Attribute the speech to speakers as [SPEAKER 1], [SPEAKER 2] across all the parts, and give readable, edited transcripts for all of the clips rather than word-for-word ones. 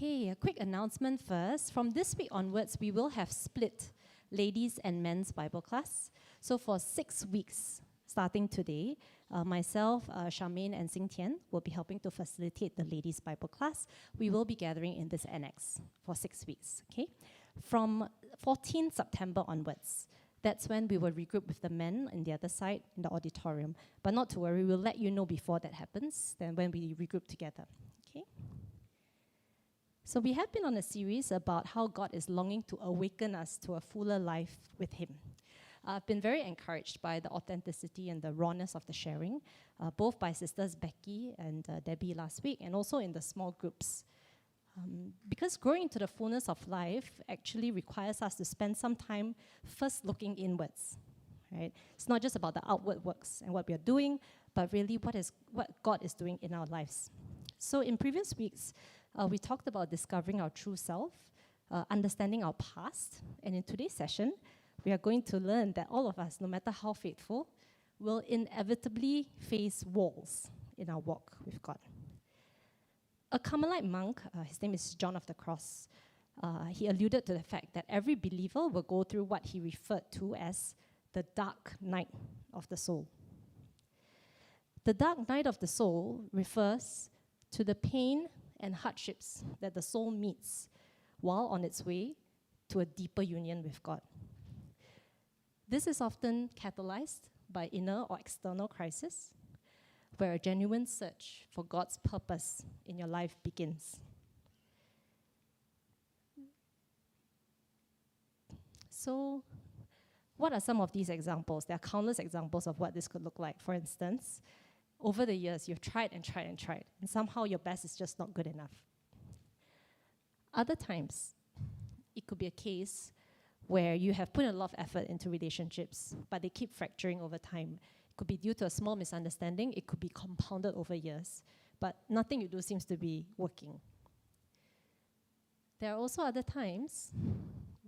[SPEAKER 1] Okay, a quick announcement first. From this week onwards, we will have split ladies and men's Bible class. So for 6 weeks, starting today, myself, Charmaine and Xing Tian will be helping to facilitate the ladies' Bible class. We will be gathering in this annex for 6 weeks, okay? From 14 September onwards, that's when we will regroup with the men on the other side in the auditorium. But not to worry, we'll let you know before that happens, then when we regroup together, okay? So we have been on a series about how God is longing to awaken us to a fuller life with Him. I've been very encouraged by the authenticity and the rawness of the sharing, both by sisters Becky and Debbie last week, and also in the small groups. Because growing into the fullness of life actually requires us to spend some time first looking inwards, right? It's not just about the outward works and what we are doing, but really what God is doing in our lives. So in previous weeks, we talked about discovering our true self, understanding our past, and in today's session, we are going to learn that all of us, no matter how faithful, will inevitably face walls in our walk with God. A Carmelite monk, his name is John of the Cross, he alluded to the fact that every believer will go through what he referred to as the dark night of the soul. The dark night of the soul refers to the pain and hardships that the soul meets while on its way to a deeper union with God. This is often catalyzed by inner or external crisis, where a genuine search for God's purpose in your life begins. So, what are some of these examples? There are countless examples of what this could look like. For instance, over the years, you've tried and tried and tried, and somehow your best is just not good enough. Other times, it could be a case where you have put a lot of effort into relationships, but they keep fracturing over time. It could be due to a small misunderstanding. It could be compounded over years, but nothing you do seems to be working. There are also other times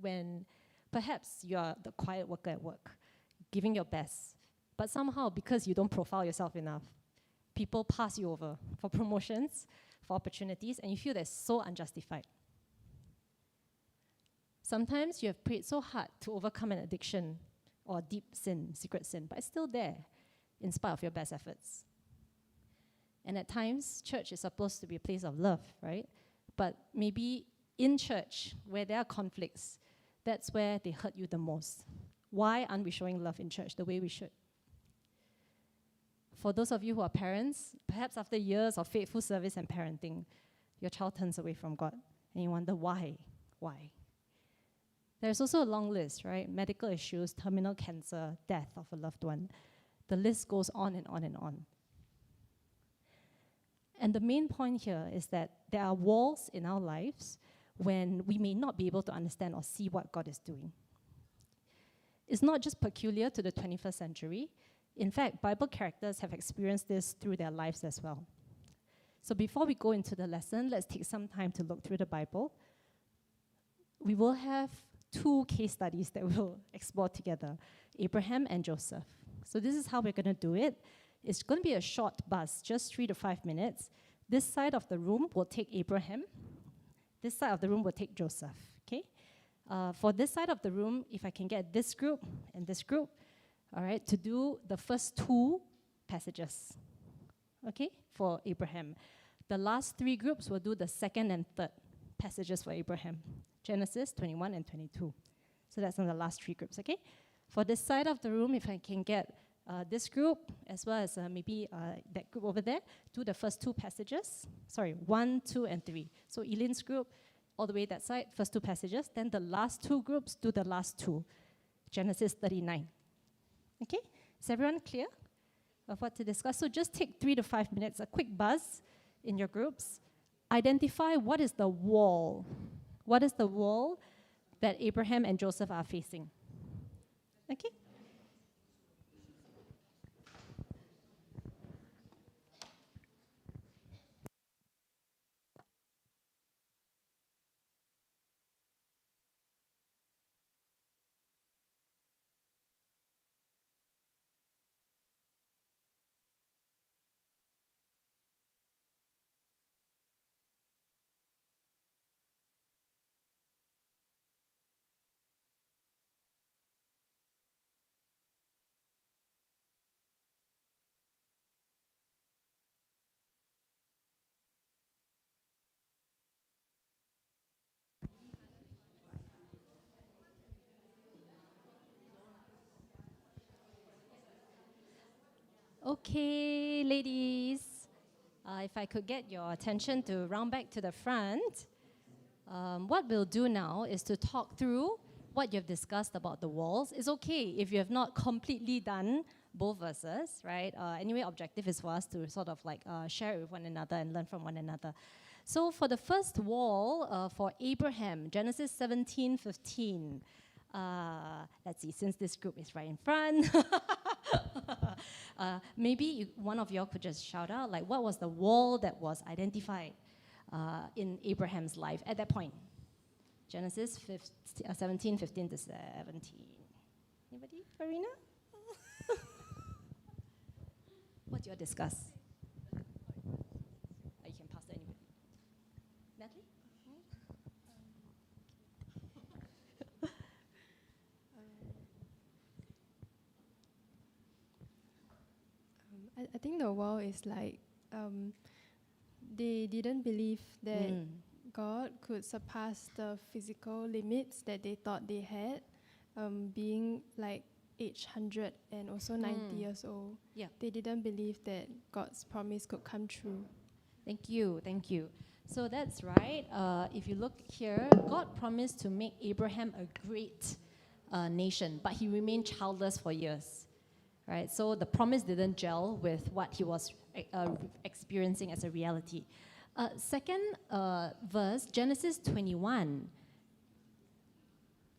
[SPEAKER 1] when perhaps you are the quiet worker at work, giving your best, but somehow, because you don't profile yourself enough, people pass you over for promotions, for opportunities, and you feel that's so unjustified. Sometimes you have prayed so hard to overcome an addiction or deep sin, secret sin, but it's still there in spite of your best efforts. And at times, church is supposed to be a place of love, right? But maybe in church, where there are conflicts, that's where they hurt you the most. Why aren't we showing love in church the way we should? For those of you who are parents, perhaps after years of faithful service and parenting, your child turns away from God, and you wonder why? Why? There's also a long list, right? Medical issues, terminal cancer, death of a loved one. The list goes on and on and on. And the main point here is that there are walls in our lives when we may not be able to understand or see what God is doing. It's not just peculiar to the 21st century. In fact, Bible characters have experienced this through their lives as well. So before we go into the lesson, let's take some time to look through the Bible. We will have 2 case studies that we'll explore together, Abraham and Joseph. So this is how we're going to do it. It's going to be a short bus, just 3 to 5 minutes. This side of the room will take Abraham. This side of the room will take Joseph, okay? For this side of the room, if I can get this group and this group, all right, to do the first 2 passages, okay, for Abraham. The last 3 groups will do the second and third passages for Abraham. Genesis 21 and 22. So that's on the last 3 groups, okay? For this side of the room, if I can get this group, as well as maybe that group over there, do the first 2 passages. Sorry, 1, 2, and 3. So Eileen's group, all the way that side, first 2 passages. Then the last 2 groups do the last 2. Genesis 39. Okay? Is everyone clear of what to discuss? So just take 3 to 5 minutes, a quick buzz in your groups. Identify what is the wall. What is the wall that Abraham and Joseph are facing? Okay? Okay, ladies. If I could get your attention to round back to the front. What we'll do now is to talk through what you've discussed about the walls. It's okay if you have not completely done both verses, right? Anyway, objective is for us to sort of like share it with one another and learn from one another. So for the first wall, for Abraham, Genesis 17:15. Let's see, since this group is right in front, maybe one of y'all could just shout out, like, what was the wall that was identified in Abraham's life at that point? Genesis 17:15 to 17. Anybody? Farina? What do you discuss? You can pass to anybody. Natalie?
[SPEAKER 2] I think the wall is like they didn't believe that God could surpass the physical limits that they thought they had, being like age 100 and also 90 years old.
[SPEAKER 1] Yeah.
[SPEAKER 2] They didn't believe that God's promise could come true.
[SPEAKER 1] Thank you, thank you. So that's right. If you look here, God promised to make Abraham a great nation, but he remained childless for years. Right? So the promise didn't gel with what he was experiencing as a reality. Second verse, Genesis 21.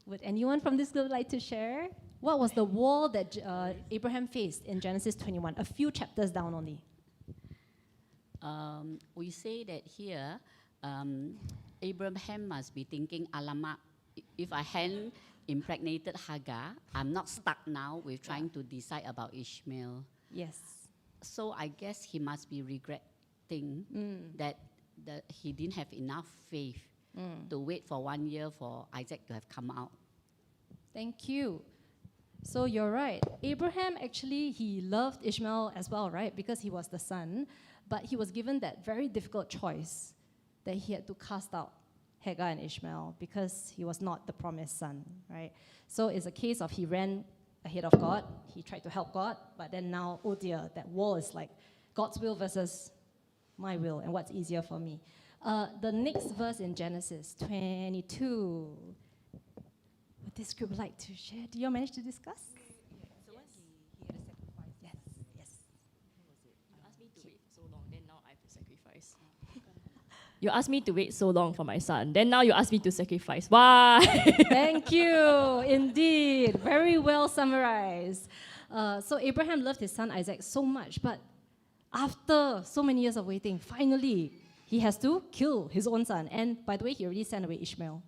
[SPEAKER 1] Would anyone from this group like to share? What was the wall that Abraham faced in Genesis 21? A few chapters down only.
[SPEAKER 3] We say that here, Abraham must be thinking, alamak, if I hadn't impregnated Hagar, I'm not stuck now with trying to decide about Ishmael.
[SPEAKER 1] Yes.
[SPEAKER 3] So I guess he must be regretting that he didn't have enough faith to wait for 1 year for Isaac to have come out.
[SPEAKER 1] Thank you. So you're right. Abraham actually, he loved Ishmael as well, right? Because he was the son. But he was given that very difficult choice that he had to cast out Hagar and Ishmael because he was not the promised son, right? So it's a case of he ran ahead of God. He tried to help God, but then now, oh dear, that wall is like God's will versus my will, and what's easier for me. The next verse in Genesis 22. Would this group like to share? Do you all manage to discuss?
[SPEAKER 4] So once he had a sacrifice.
[SPEAKER 1] Yes, yes.
[SPEAKER 4] You asked me to wait so long, then now I have to sacrifice. You asked me to wait so long for my son, then now you ask me to sacrifice. Why?
[SPEAKER 1] Thank you, indeed. Very well summarized. So Abraham loved his son Isaac so much, but after so many years of waiting, finally, he has to kill his own son. And by the way, he already sent away Ishmael.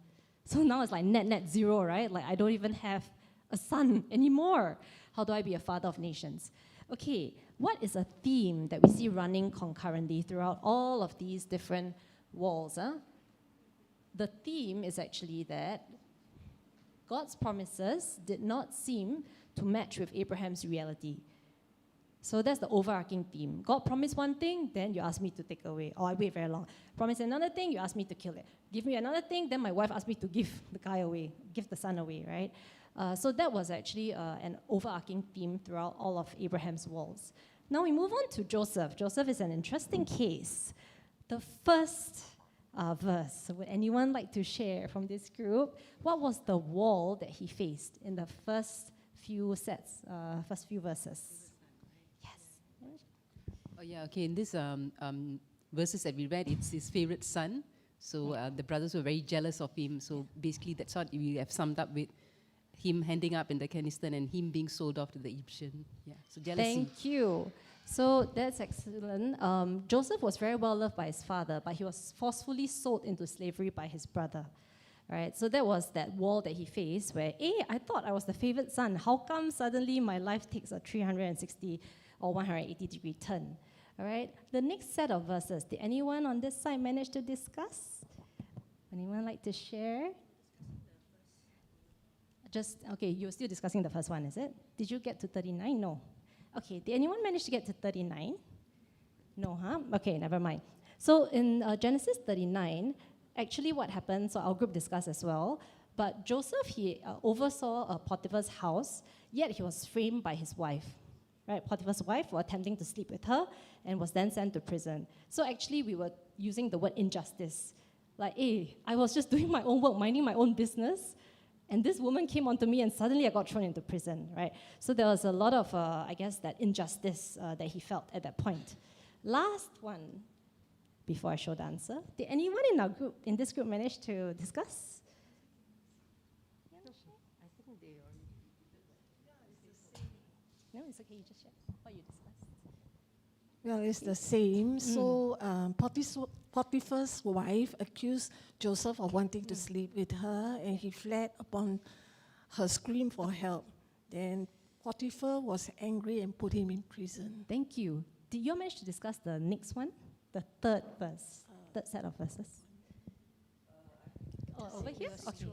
[SPEAKER 1] So now it's like net zero, right? Like I don't even have a son anymore. How do I be a father of nations? Okay, what is a theme that we see running concurrently throughout all of these different walls? The theme is actually that God's promises did not seem to match with Abraham's reality. So that's the overarching theme. God promised one thing, then you ask me to take away. Or I wait very long. Promise another thing, you ask me to kill it. Give me another thing, then my wife asked me to give the guy away, give the son away, right? So that was actually an overarching theme throughout all of Abraham's walls. Now we move on to Joseph. Joseph is an interesting case. The first verse, would anyone like to share from this group? What was the wall that he faced in the first few verses?
[SPEAKER 5] Oh yeah, okay. In this verses that we read, it's his favorite son. So the brothers were very jealous of him. So basically, that's what we have summed up with him ending up in the Kenistan and him being sold off to the Egyptian. Yeah. So jealousy.
[SPEAKER 1] Thank you. So that's excellent. Joseph was very well loved by his father, but he was forcefully sold into slavery by his brother. Right? So that was that wall that he faced where, I thought I was the favorite son. How come suddenly my life takes a 360 or 180 degree turn? All right. The next set of verses, did anyone on this side manage to discuss? Anyone like to share? Okay, you're still discussing the first one, is it? Did you get to 39? No. Okay, did anyone manage to get to 39? No, huh? Okay, never mind. So in Genesis 39, actually what happened, so our group discussed as well, but Joseph, he oversaw Potiphar's house, yet he was framed by his wife. right? Potiphar's wife, for attempting to sleep with her and was then sent to prison. So actually, we were using the word injustice. Like, hey, I was just doing my own work, minding my own business, and this woman came onto me and suddenly I got thrown into prison, right? So there was a lot of, I guess, that injustice that he felt at that point. Last one, before I show the answer. Did anyone in our group, in this group, manage to discuss? No, it's okay, you just share what you discussed.
[SPEAKER 6] Well, it's the same. So Potiphar's wife accused Joseph of wanting to sleep with her, and he fled upon her scream for help. Then Potiphar was angry and put him in prison.
[SPEAKER 1] Thank you. Did you manage to discuss the next one? The third verse, third set of verses? Over here? Okay.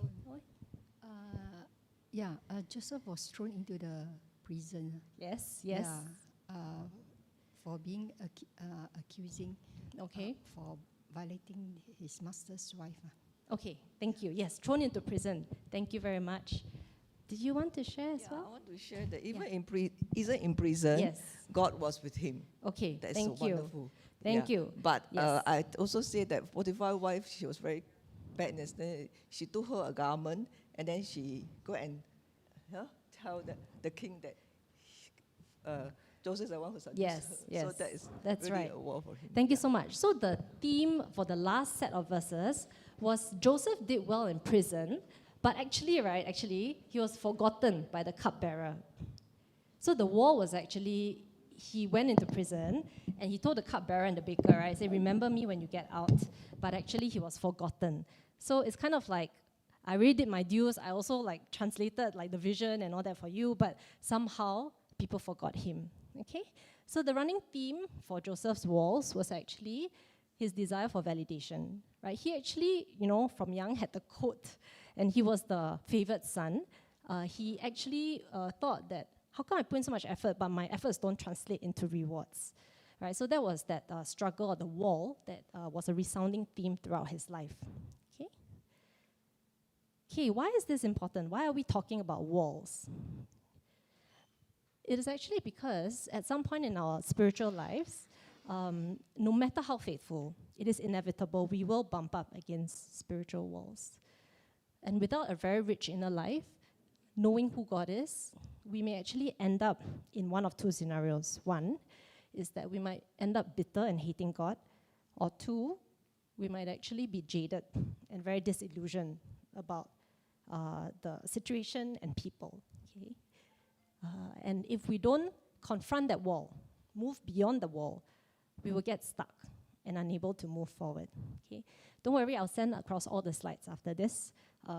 [SPEAKER 7] Joseph was thrown into the prison.
[SPEAKER 1] Yes.
[SPEAKER 7] For being accusing,
[SPEAKER 1] Okay.
[SPEAKER 7] for violating his master's wife.
[SPEAKER 1] Okay, thank you. Yes, thrown into prison. Thank you very much. Did you want to share as
[SPEAKER 8] I
[SPEAKER 1] well?
[SPEAKER 8] want to share that even in prison,
[SPEAKER 1] Yes.
[SPEAKER 8] God was with him.
[SPEAKER 1] Okay,
[SPEAKER 8] That's
[SPEAKER 1] thank
[SPEAKER 8] so
[SPEAKER 1] you.
[SPEAKER 8] wonderful.
[SPEAKER 1] Thank you.
[SPEAKER 8] But
[SPEAKER 1] Yes.
[SPEAKER 8] I also say that Potiphar's wife, she was very badness. Then she took her a garment, and then she go and tell the king that Joseph is the one who seduced
[SPEAKER 1] Yes,
[SPEAKER 8] her.
[SPEAKER 1] yes.
[SPEAKER 8] So that is
[SPEAKER 1] That's
[SPEAKER 8] really
[SPEAKER 1] right.
[SPEAKER 8] a war for him.
[SPEAKER 1] Thank you so much. So the theme for the last set of verses was Joseph did well in prison, but actually, he was forgotten by the cupbearer. So the war was actually, he went into prison and he told the cupbearer and the baker, right, say, remember me when you get out. But actually he was forgotten. So it's kind of like, I really did my dues. I also like translated like the vision and all that for you, but somehow people forgot him. Okay? So the running theme for Joseph's walls was actually his desire for validation. Right? He actually, from young had the coat, and he was the favored son. He actually thought that, how come I put in so much effort, but my efforts don't translate into rewards? Right? So that was that struggle or the wall that was a resounding theme throughout his life. Okay? Okay, why is this important? Why are we talking about walls? It is actually because at some point in our spiritual lives, no matter how faithful, it is inevitable we will bump up against spiritual walls. And without a very rich inner life, knowing who God is, we may actually end up in one of two scenarios. One is that we might end up bitter and hating God, or two, we might actually be jaded and very disillusioned about the situation and people. Okay? And if we don't confront that wall, move beyond the wall, we will get stuck and unable to move forward. Okay? Don't worry, I'll send across all the slides after this,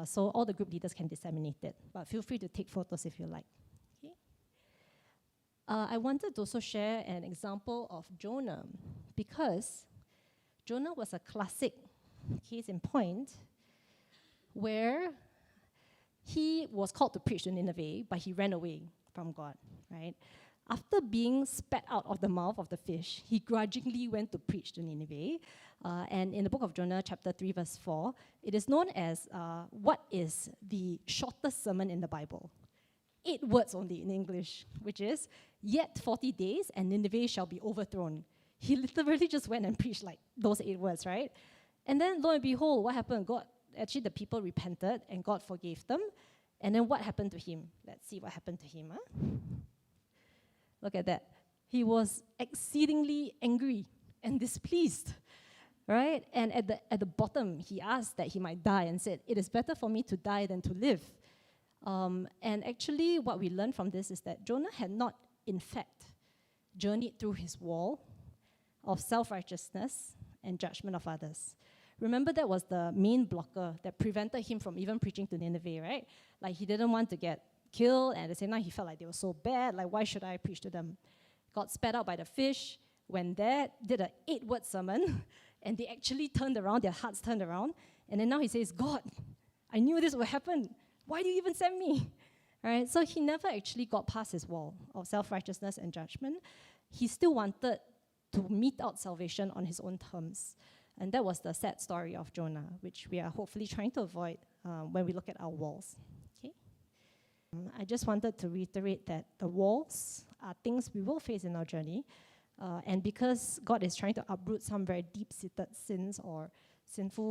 [SPEAKER 1] so all the group leaders can disseminate it. But feel free to take photos if you like. Okay? I wanted to also share an example of Jonah, because Jonah was a classic case in point where he was called to preach to Nineveh, but he ran away from God, right? After being spat out of the mouth of the fish, he grudgingly went to preach to Nineveh. And in the book of Jonah, chapter 3, verse 4, it is known as what is the shortest sermon in the Bible. 8 words only in English, which is, yet 40 days and Nineveh shall be overthrown. He literally just went and preached like those 8 words, right? And then lo and behold, what happened? Actually the people repented and God forgave them. And then what happened to him? Let's see what happened to him. Look at that. He was exceedingly angry and displeased, right? And at the bottom, he asked that he might die and said, it is better for me to die than to live. And actually, what we learn from this is that Jonah had not, in fact, journeyed through his wall of self-righteousness and judgment of others. Remember, that was the main blocker that prevented him from even preaching to Nineveh, right? Like, he didn't want to get killed, and at the same time, he felt like they were so bad, like, why should I preach to them? Got spat out by the fish, went there, did an 8-word sermon, and they actually turned around, their hearts turned around, and then now he says, God, I knew this would happen. Why do you even send me? Right? So he never actually got past his wall of self-righteousness and judgment. He still wanted to mete out salvation on his own terms. And that was the sad story of Jonah, which we are hopefully trying to avoid when we look at our walls. Okay? I just wanted to reiterate that the walls are things we will face in our journey. And because God is trying to uproot some very deep-seated sins or sinful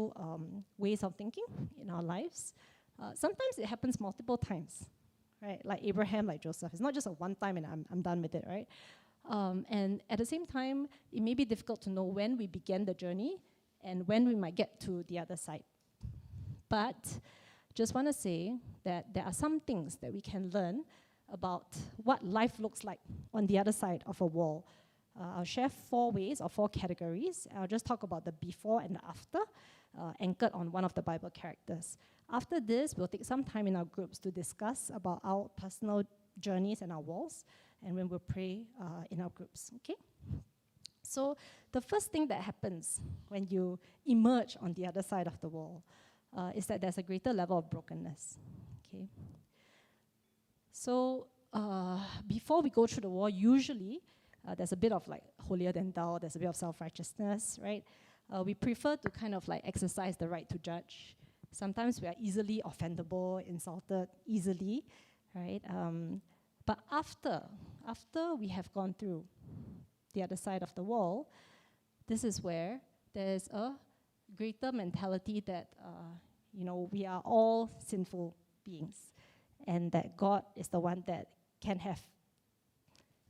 [SPEAKER 1] ways of thinking in our lives, sometimes it happens multiple times, right? Like Abraham, like Joseph. It's not just a one time and I'm done with it, right? And at the same time, it may be difficult to know when we began the journey and when we might get to the other side. But just want to say that there are some things that we can learn about what life looks like on the other side of a wall. I'll share 4 ways or 4 categories. I'll just talk about the before and the after, anchored on one of the Bible characters. After this, we'll take some time in our groups to discuss about our personal journeys and our walls, and when we'll pray in our groups, okay? So the first thing that happens when you emerge on the other side of the wall is that there's a greater level of brokenness, okay? So before we go through the wall, usually there's a bit of like holier than thou, there's a bit of self-righteousness, right? We prefer to kind of like exercise the right to judge. Sometimes we are easily offendable, insulted easily, right? But after we have gone through the other side of the wall, this is where there's a greater mentality that, we are all sinful beings and that God is the one that can have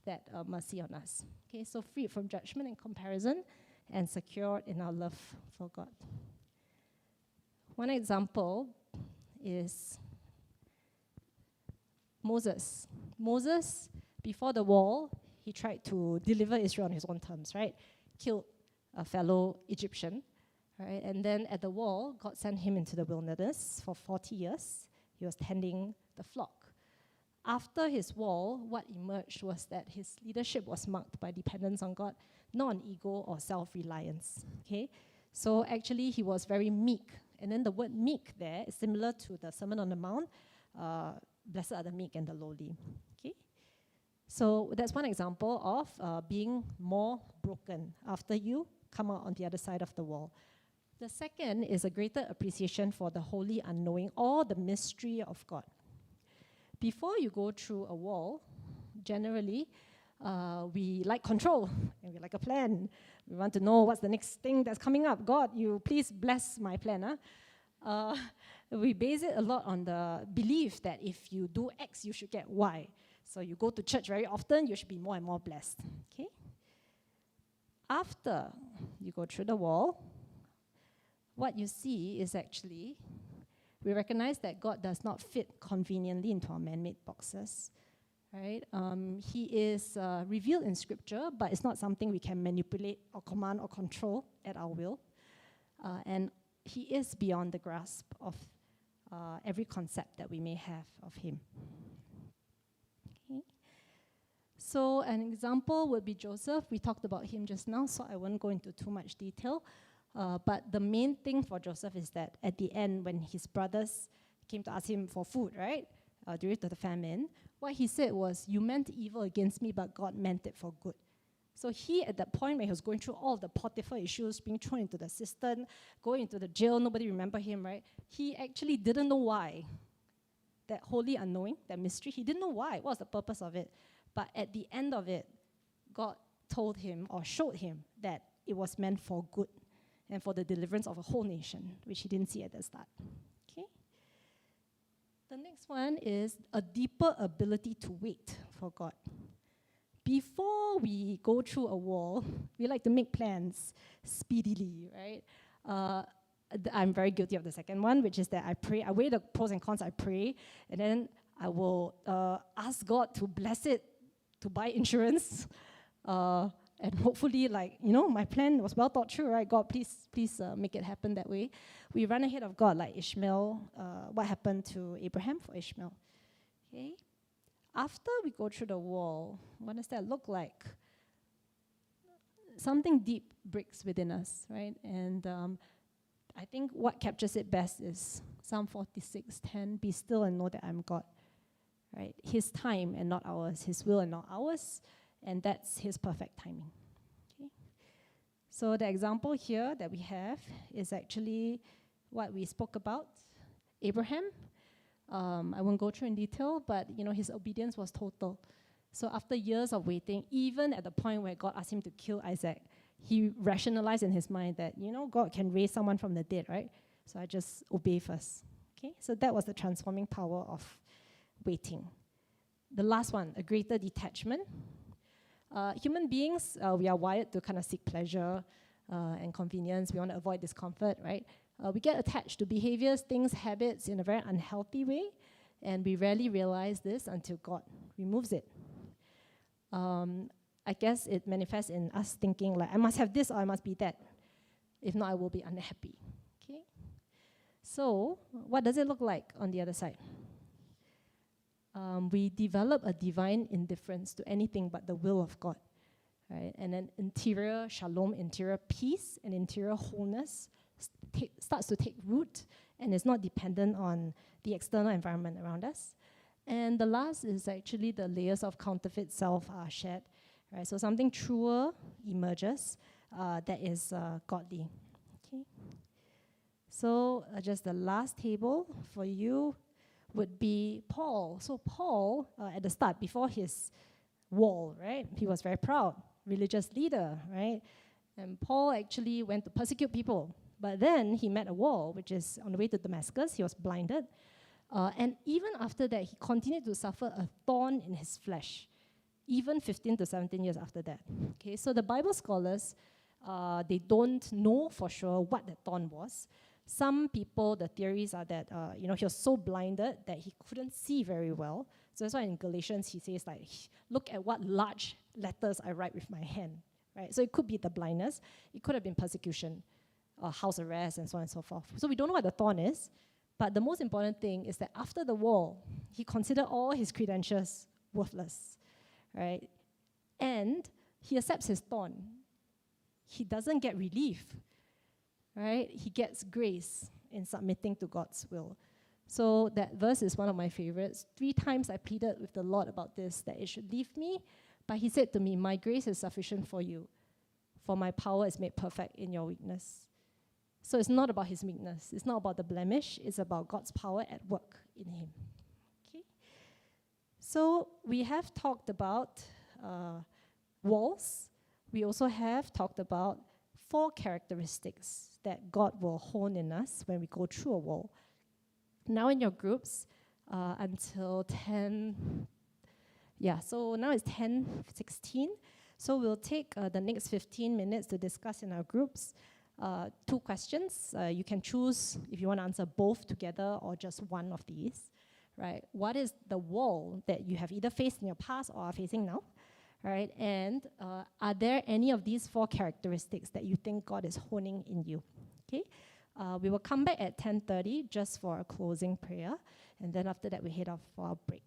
[SPEAKER 1] that mercy on us. Okay, so freed from judgment and comparison and secured in our love for God. One example is Moses. Moses, before the wall, he tried to deliver Israel on his own terms, right? Killed a fellow Egyptian, right? And then at the wall, God sent him into the wilderness for 40 years. He was tending the flock. After his wall, what emerged was that his leadership was marked by dependence on God, not on ego or self-reliance, okay? So actually, he was very meek. And then the word meek there is similar to the Sermon on the Mount, blessed are the meek and the lowly, okay? So that's one example of being more broken after you come out on the other side of the wall. The second is a greater appreciation for the holy unknowing or the mystery of God. Before you go through a wall, generally, we like control and we like a plan. We want to know what's the next thing that's coming up. God, you please bless my plan. We base it a lot on the belief that if you do X, you should get Y. So you go to church very often, you should be more and more blessed. Okay? After you go through the wall, what you see is actually we recognize that God does not fit conveniently into our man-made boxes, right? He is revealed in Scripture, but it's not something we can manipulate or command or control at our will. And He is beyond the grasp of every concept that we may have of Him. Okay. So an example would be Joseph. We talked about him just now, so I won't go into too much detail. But the main thing for Joseph is that at the end, when his brothers came to ask him for food, right, during the famine, what he said was, you meant evil against me, but God meant it for good. So he, at that point when he was going through all the Potiphar issues, being thrown into the cistern, going into the jail, nobody remember him, right? He actually didn't know why. That holy unknowing, that mystery, he didn't know why. What was the purpose of it? But at the end of it, God told him or showed him that it was meant for good and for the deliverance of a whole nation, which he didn't see at the start. Okay? The next one is a deeper ability to wait for God. Before we go through a wall, we like to make plans speedily, right? I'm very guilty of the second one, which is that I pray, I weigh the pros and cons, I pray, and then I will ask God to bless it, to buy insurance, and hopefully, my plan was well thought through, right? God, please make it happen that way. We run ahead of God like Ishmael. What happened to Abraham for Ishmael? Okay. After we go through the wall, what does that look like? Something deep breaks within us, right? And I think what captures it best is Psalm 46:10. Be still and know that I'm God. Right? His time and not ours. His will and not ours. And that's His perfect timing. Okay? So the example here that we have is actually what we spoke about. Abraham, I won't go through in detail, but his obedience was total. So after years of waiting, even at the point where God asked him to kill Isaac, he rationalized in his mind that, God can raise someone from the dead, right? So I just obey first. Okay, so that was the transforming power of waiting. The last one, a greater detachment. Human beings, we are wired to kind of seek pleasure and convenience. We want to avoid discomfort, right? We get attached to behaviors, things, habits in a very unhealthy way, and we rarely realize this until God removes it. I guess it manifests in us thinking like, I must have this or I must be that. If not, I will be unhappy. Okay. So, what does it look like on the other side? We develop a divine indifference to anything but the will of God, right? And then interior shalom, interior peace, and interior wholeness starts to take root and is not dependent on the external environment around us. And the last is actually the layers of counterfeit self are shed, right? So something truer emerges that is godly. Okay. So just the last table for you would be Paul. So Paul, at the start, before his wall, right? He was very proud, religious leader, right? And Paul actually went to persecute people. But then he met a wall, which is on the way to Damascus. He was blinded. And even after that, he continued to suffer a thorn in his flesh, even 15 to 17 years after that. Okay, so the Bible scholars, they don't know for sure what that thorn was. Some people, the theories are that, he was so blinded that he couldn't see very well. So that's why in Galatians he says, like, look at what large letters I write with my hand, right? So it could be the blindness. It could have been persecution, house arrest, and so on and so forth. So we don't know what the thorn is, but the most important thing is that after the wall, he considered all his credentials worthless, right? And he accepts his thorn. He doesn't get relief, right? He gets grace in submitting to God's will. So that verse is one of my favorites. 3 times I pleaded with the Lord about this, that it should leave me, but he said to me, my grace is sufficient for you, for my power is made perfect in your weakness. So it's not about his weakness. It's not about the blemish. It's about God's power at work in him. Okay. So we have talked about walls. We also have talked about 4 characteristics that God will hone in us when we go through a wall. Now in your groups, until 10, so now it's 10:16. So we'll take the next 15 minutes to discuss in our groups 2 questions. You can choose if you want to answer both together or just one of these, right? What is the wall that you have either faced in your past or are facing now, right? And are there any of these 4 characteristics that you think God is honing in you? Okay. We will come back at 10:30 just for a closing prayer, and then after that we head off for our break.